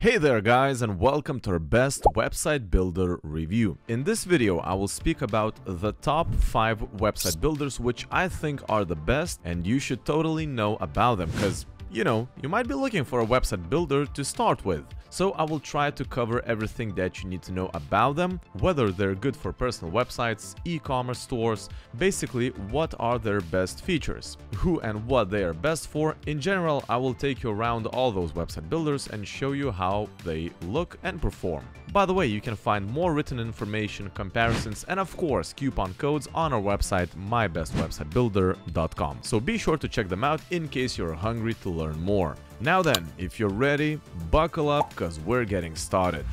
Hey there guys, and welcome to our best website builder review. In this video I will speak about the top 5 website builders which I think are the best and you should totally know about them because you might be looking for a website builder to start with. So I will try to cover everything that you need to know about them, whether they're good for personal websites, e-commerce stores, basically what are their best features, who and what they are best for. In general, I will take you around all those website builders and show you how they look and perform. By the way, you can find more written information, comparisons, and of course coupon codes on our website mybestwebsitebuilder.com. So be sure to check them out in case you're hungry to learn more. Now then, if you're ready, buckle up because we're getting started.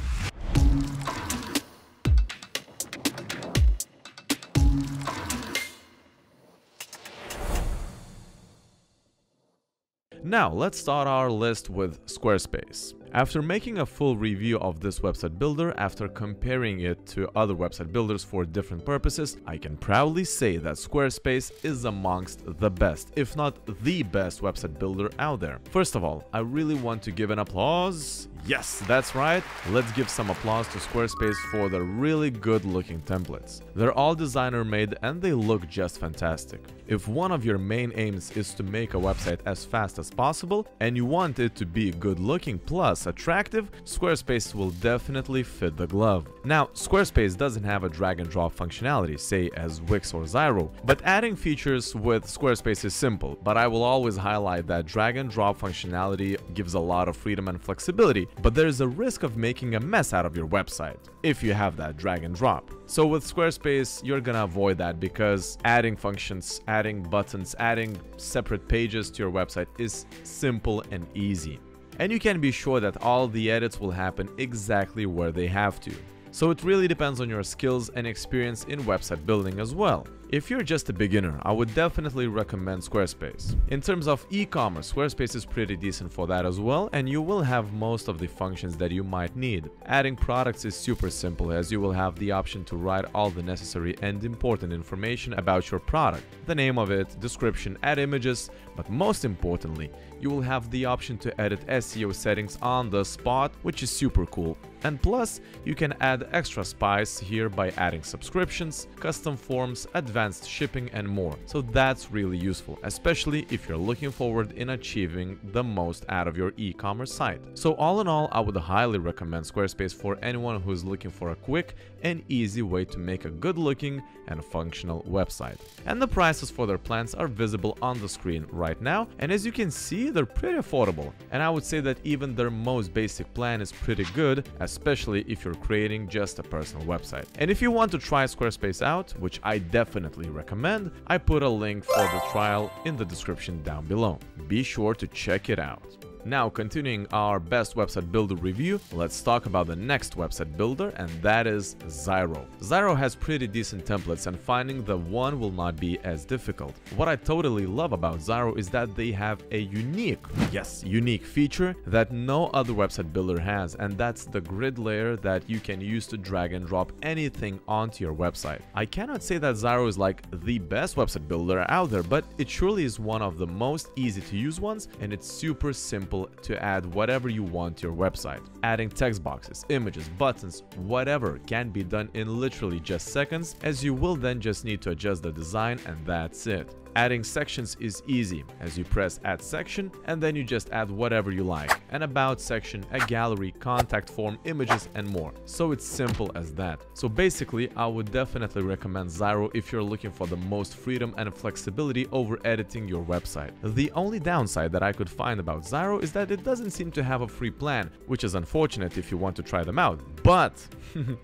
Now, let's start our list with Squarespace. After making a full review of this website builder, after comparing it to other website builders for different purposes, I can proudly say that Squarespace is amongst the best, if not the best website builder out there. First of all, I really want to give an applause. Yes, that's right. Let's give some applause to Squarespace for the really good looking templates. They're all designer made and they look just fantastic. If one of your main aims is to make a website as fast as possible and you want it to be good looking plus attractive, Squarespace will definitely fit the glove. Now, Squarespace doesn't have a drag and drop functionality, say as Wix or Zyro, but adding features with Squarespace is simple, but I will always highlight that drag and drop functionality gives a lot of freedom and flexibility, but there is a risk of making a mess out of your website if you have that drag and drop. So with Squarespace, you're gonna avoid that because adding functions, adding buttons, adding separate pages to your website is simple and easy. And you can be sure that all the edits will happen exactly where they have to. So it really depends on your skills and experience in website building as well. If you're just a beginner, I would definitely recommend Squarespace. In terms of e-commerce, Squarespace is pretty decent for that as well, and you will have most of the functions that you might need. Adding products is super simple as you will have the option to write all the necessary and important information about your product, the name of it, description, add images, but most importantly, you will have the option to edit SEO settings on the spot, which is super cool. And plus, you can add extra spice here by adding subscriptions, custom forms, advanced shipping and more. So that's really useful, especially if you're looking forward in achieving the most out of your e-commerce site. So all in all, I would highly recommend Squarespace for anyone who is looking for a quick and easy way to make a good looking and functional website. And the prices for their plans are visible on the screen right now, and as you can see, they're pretty affordable. And I would say that even their most basic plan is pretty good, especially if you're creating just a personal website. And if you want to try Squarespace out, which I definitely recommend, I put a link for the trial in the description down below. Be sure to check it out. Now, continuing our best website builder review, let's talk about the next website builder, and that is Zyro. Zyro has pretty decent templates and finding the one will not be as difficult. What I totally love about Zyro is that they have a unique feature that no other website builder has, and that's the grid layer that you can use to drag and drop anything onto your website. I cannot say that Zyro is like the best website builder out there, but it surely is one of the most easy to use ones, and it's super simple to add whatever you want to your website. Adding text boxes, images, buttons, whatever can be done in literally just seconds, as you will then just need to adjust the design and that's it. Adding sections is easy, as you press add section and then you just add whatever you like, an about section, a gallery, contact form, images and more. So it's simple as that. So basically, I would definitely recommend Zyro if you're looking for the most freedom and flexibility over editing your website. The only downside that I could find about Zyro is that it doesn't seem to have a free plan, which is unfortunate if you want to try them out, but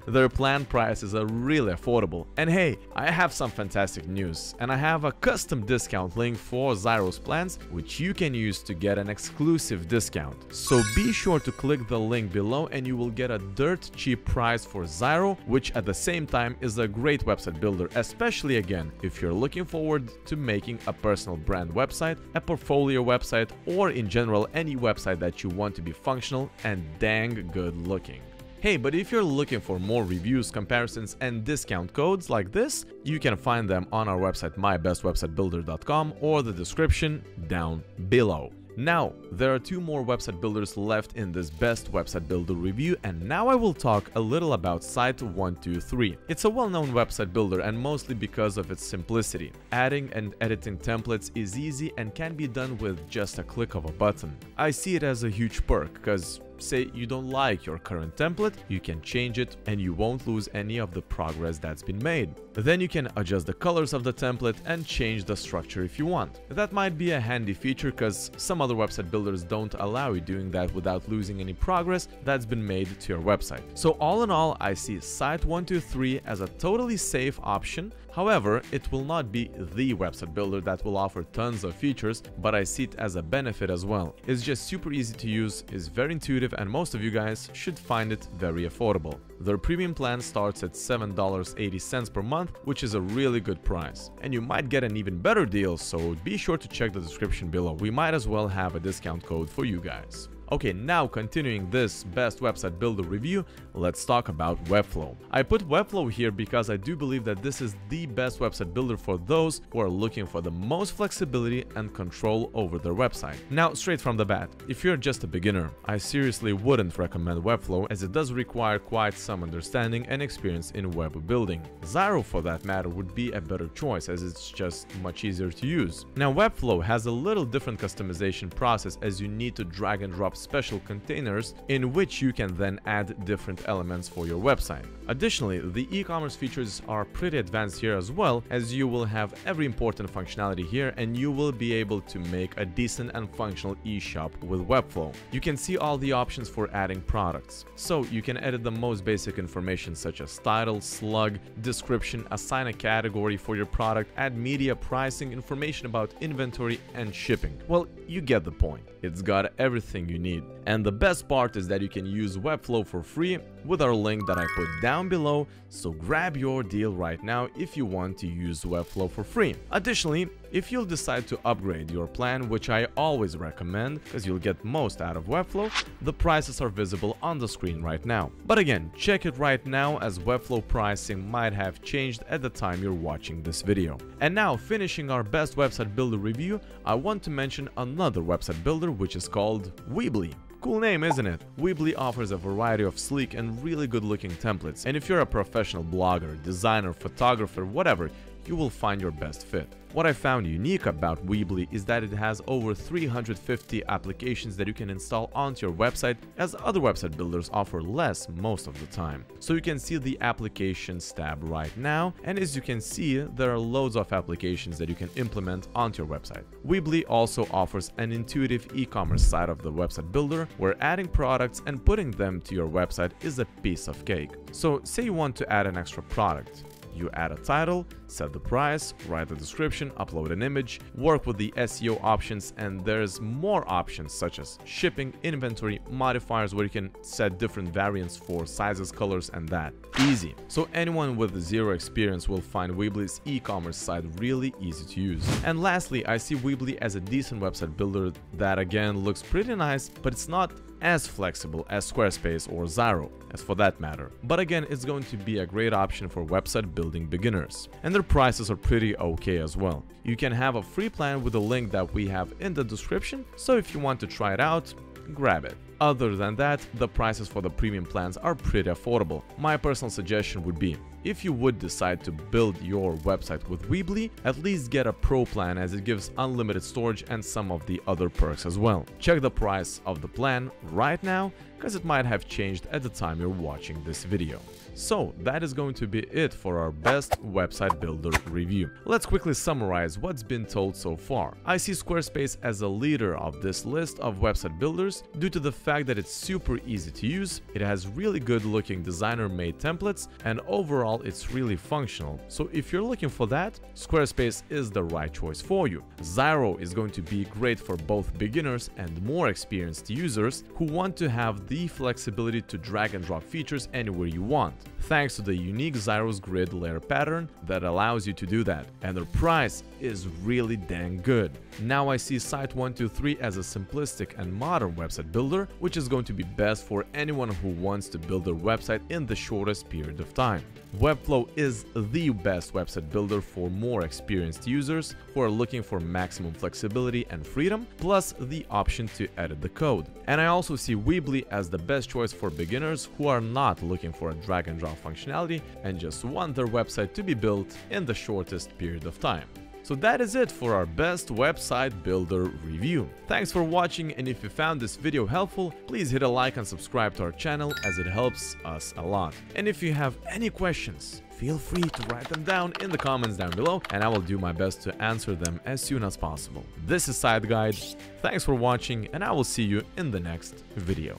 their plan prices are really affordable. And hey, I have some fantastic news, and I have a custom discount link for Zyro's plans, which you can use to get an exclusive discount. So be sure to click the link below and you will get a dirt cheap price for Zyro, which at the same time is a great website builder, especially again if you're looking forward to making a personal brand website, a portfolio website, or in general any website that you want to be functional and dang good looking. Hey, but if you're looking for more reviews, comparisons, and discount codes like this, you can find them on our website mybestwebsitebuilder.com or the description down below. Now, there are 2 more website builders left in this best website builder review, and now I will talk a little about Site123. It's a well-known website builder, and mostly because of its simplicity. Adding and editing templates is easy and can be done with just a click of a button. I see it as a huge perk, because say you don't like your current template, you can change it and you won't lose any of the progress that's been made. Then you can adjust the colors of the template and change the structure if you want. That might be a handy feature because some other website builders don't allow you doing that without losing any progress that's been made to your website. So all in all, I see Site123 as a totally safe option. However, it will not be the website builder that will offer tons of features, but I see it as a benefit as well. It's just super easy to use, is very intuitive, and most of you guys should find it very affordable. Their premium plan starts at $7.80 per month, which is a really good price. And you might get an even better deal, so be sure to check the description below. We might as well have a discount code for you guys. Okay, now continuing this best website builder review, let's talk about Webflow. I put Webflow here because I do believe that this is the best website builder for those who are looking for the most flexibility and control over their website. Now, straight from the bat, if you're just a beginner, I seriously wouldn't recommend Webflow, as it does require quite some understanding and experience in web building. Zyro, for that matter, would be a better choice, as it's just much easier to use. Now, Webflow has a little different customization process, as you need to drag and drop special containers in which you can then add different elements for your website. Additionally, the e-commerce features are pretty advanced here as well, as you will have every important functionality here and you will be able to make a decent and functional e-shop with Webflow. You can see all the options for adding products. So you can edit the most basic information such as title, slug, description, assign a category for your product, add media, pricing, information about inventory and shipping. Well, you get the point. It's got everything you need. And the best part is that you can use Webflow for free with our link that I put down below, so grab your deal right now if you want to use Webflow for free. Additionally, if you'll decide to upgrade your plan, which I always recommend because you'll get most out of Webflow, the prices are visible on the screen right now. But again, check it right now, as Webflow pricing might have changed at the time you're watching this video. And now, finishing our best website builder review, I want to mention another website builder, which is called Weebly. Cool name, isn't it? Weebly offers a variety of sleek and really good looking templates, and if you're a professional blogger, designer, photographer, whatever, you will find your best fit. What I found unique about Weebly is that it has over 350 applications that you can install onto your website, as other website builders offer less most of the time. So you can see the applications tab right now, and as you can see, there are loads of applications that you can implement onto your website. Weebly also offers an intuitive e-commerce side of the website builder, where adding products and putting them to your website is a piece of cake. So say you want to add an extra product. You add a title, set the price, write the description, upload an image, work with the SEO options, and there's more options such as shipping, inventory, modifiers where you can set different variants for sizes, colors, and that. Easy. So anyone with zero experience will find Weebly's e-commerce site really easy to use. And lastly, I see Weebly as a decent website builder that again looks pretty nice, but it's not as flexible as Squarespace or Zyro, as for that matter. But again, it's going to be a great option for website building beginners. And their prices are pretty okay as well. You can have a free plan with a link that we have in the description, so if you want to try it out, grab it. Other than that, the prices for the premium plans are pretty affordable. My personal suggestion would be, if you would decide to build your website with Weebly, at least get a pro plan, as it gives unlimited storage and some of the other perks as well. Check the price of the plan right now, because it might have changed at the time you're watching this video. So that is going to be it for our best website builder review. Let's quickly summarize what's been told so far. I see Squarespace as a leader of this list of website builders due to the fact that it's super easy to use, it has really good looking designer-made templates, and overall it's really functional. So if you're looking for that, Squarespace is the right choice for you. Zyro is going to be great for both beginners and more experienced users who want to have the flexibility to drag and drop features anywhere you want, thanks to the unique Zyro's grid layer pattern that allows you to do that, and their price is really dang good. Now I see Site123 as a simplistic and modern website builder, which is going to be best for anyone who wants to build their website in the shortest period of time. Webflow is the best website builder for more experienced users who are looking for maximum flexibility and freedom, plus the option to edit the code. And I also see Weebly as the best choice for beginners who are not looking for a drag and drop functionality and just want their website to be built in the shortest period of time. So that is it for our best website builder review. Thanks for watching, and if you found this video helpful, please hit a like and subscribe to our channel as it helps us a lot. And if you have any questions, feel free to write them down in the comments down below and I will do my best to answer them as soon as possible. This is Site Guide. Thanks for watching and I will see you in the next video.